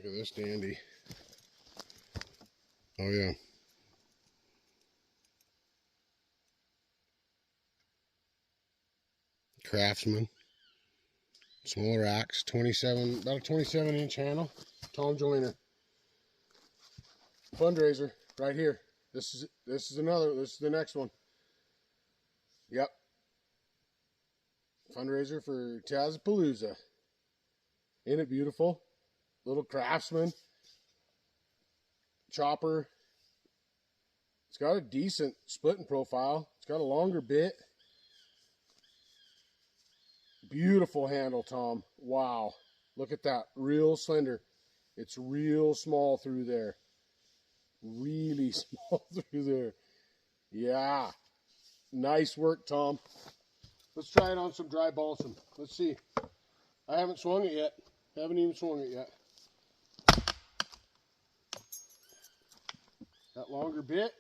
at this dandy. Oh yeah. Craftsman. Smaller axe, about a 27-inch handle. Tom Joyner. Fundraiser right here. This is the next one. Yep. Fundraiser for Tazpalooza. Ain't it beautiful? Little Craftsman. Chopper. It's got a decent splitting profile. It's got a longer bit. Beautiful handle, Tom. Wow. Look at that. Real slender. It's real small through there. Really small through there. Yeah. Nice work, Tom. Let's try it on some dry balsam. Let's see. I haven't swung it yet. Haven't even swung it yet. That longer bit.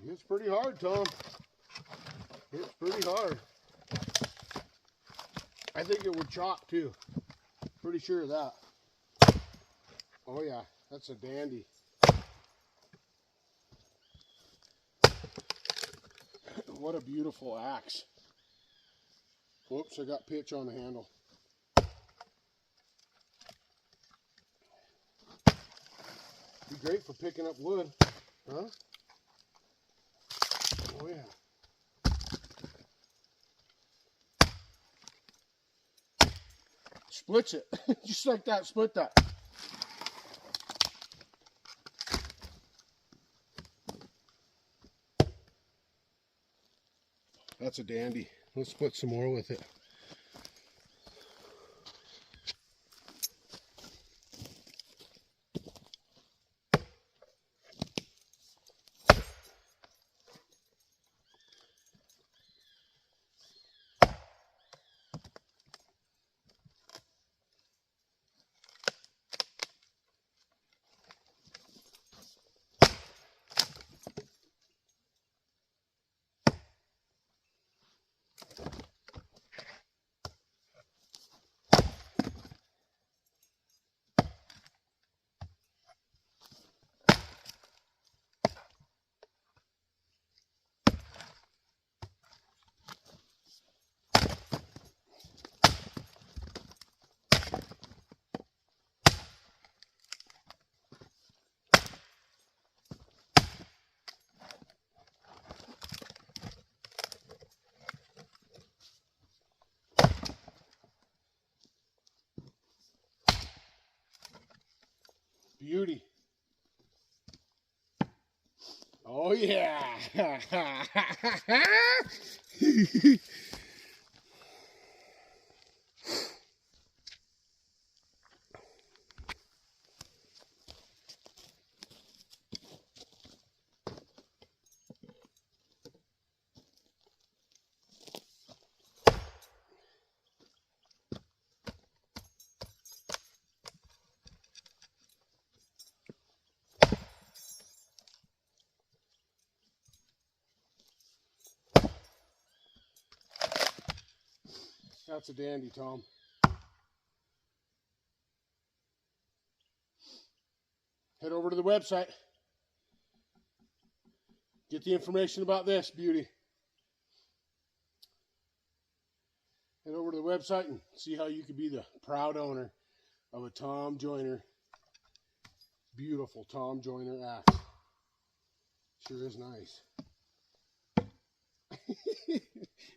It's pretty hard, Tom. It's pretty hard. I think it would chop too. Pretty sure of that. Oh yeah, that's a dandy. What a beautiful axe. Whoops, I got pitch on the handle. Be great for picking up wood, huh? Oh yeah. Splits it. Just like that, split that. That's a dandy. Let's split some more with it. Beauty. Oh yeah. That's a dandy, Tom. Head over to the website. Get the information about this beauty. Head over to the website and see how you could be the proud owner of a Tom Joyner. Beautiful Tom Joyner axe. Sure is nice.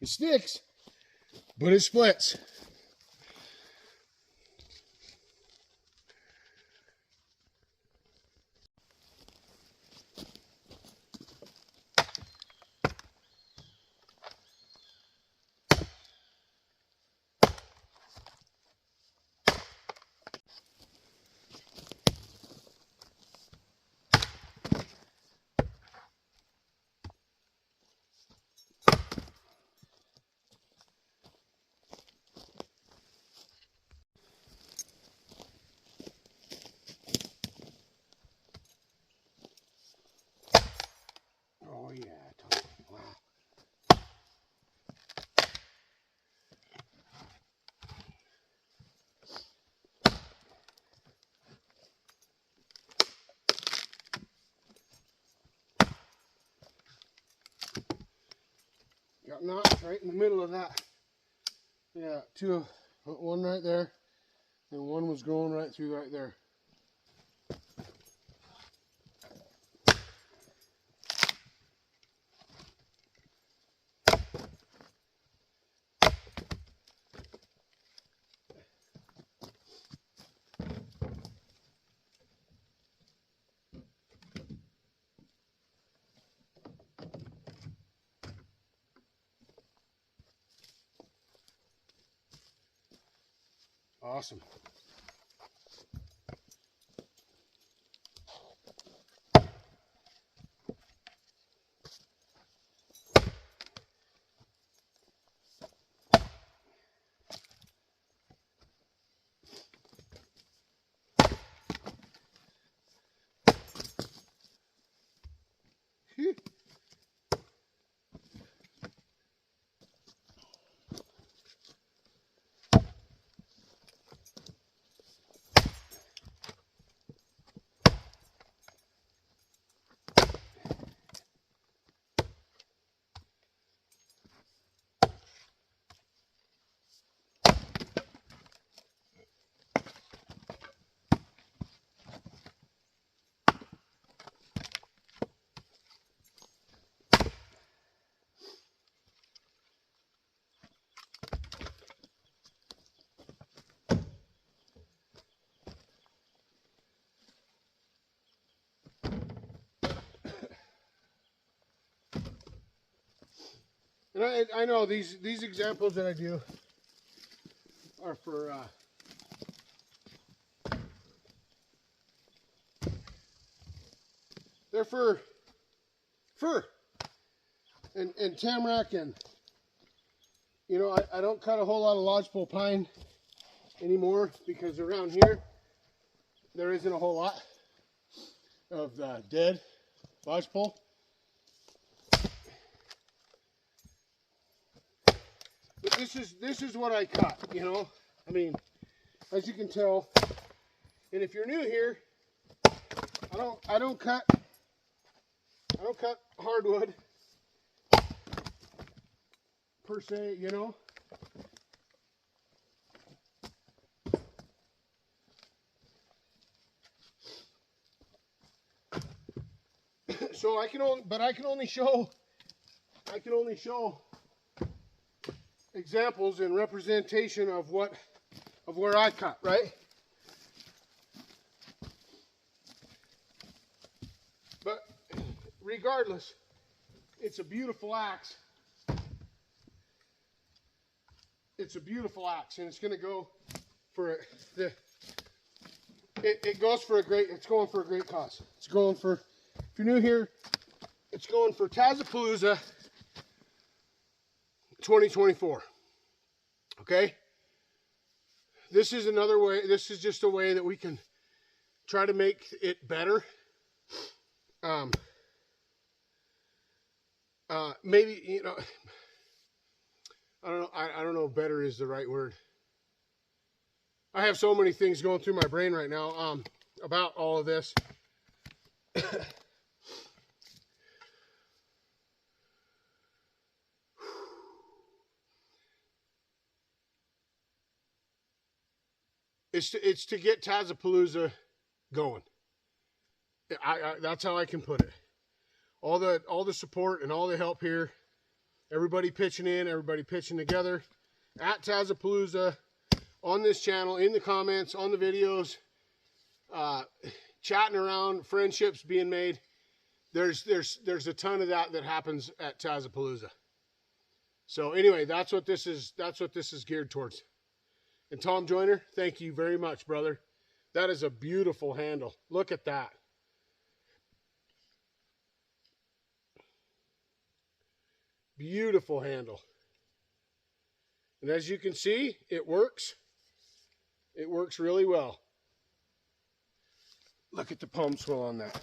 It sticks, but it splits. Got knots right in the middle of that. Yeah, two, one right there, and one was going right through right there. Awesome. And I know these examples that I do are for they're for fir and tamarack, and you know, I don't cut a whole lot of lodgepole pine anymore because around here there isn't a whole lot of dead lodgepole. But this is what I cut, you know. I mean, as you can tell, and if you're new here, I don't cut hardwood per se, you know. So I can only show examples and representation of where I cut, right? But regardless, it's a beautiful axe. It's a beautiful axe, and it's going to go for it's going for a great cause. It's going for, if you're new here, it's going for TazPalooza 2024. Okay? This is another way, this is just a way that we can try to make it better. Maybe, you know, I don't know if better is the right word. I have so many things going through my brain right now about all of this. It's to get TazPalooza going. That's how I can put it. All the support and all the help here, everybody pitching in, everybody pitching together at TazPalooza, on this channel, in the comments, on the videos, chatting around, friendships being made. There's a ton of that happens at TazPalooza. So anyway, that's what this is geared towards. And Tom Joyner, thank you very much, brother. That is a beautiful handle. Look at that. Beautiful handle. And as you can see, it works. It works really well. Look at the palm swell on that.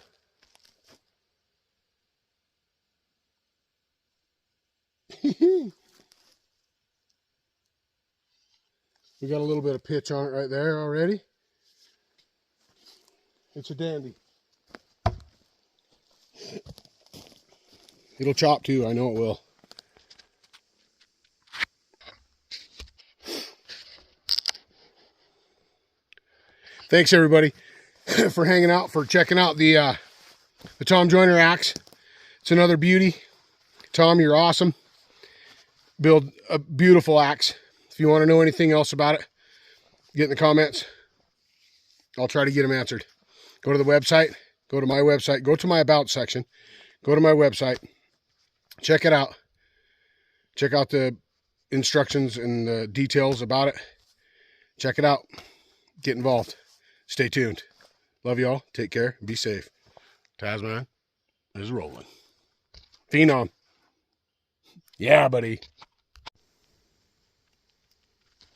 We got a little bit of pitch on it right there already. It's a dandy. It'll chop too, I know it will. Thanks everybody for hanging out, for checking out the Tom Joyner axe. It's another beauty. Tom, you're awesome. Build a beautiful axe. If you want to know anything else about it, get in the comments. I'll try to get them answered. Go to the website, go to my website, go to my about section, go to my website, check it out. Check out the instructions and the details about it. Check it out. Get involved. Stay tuned. Love y'all. Take care. Be safe. TazMan is rolling. Phenom. Yeah, buddy.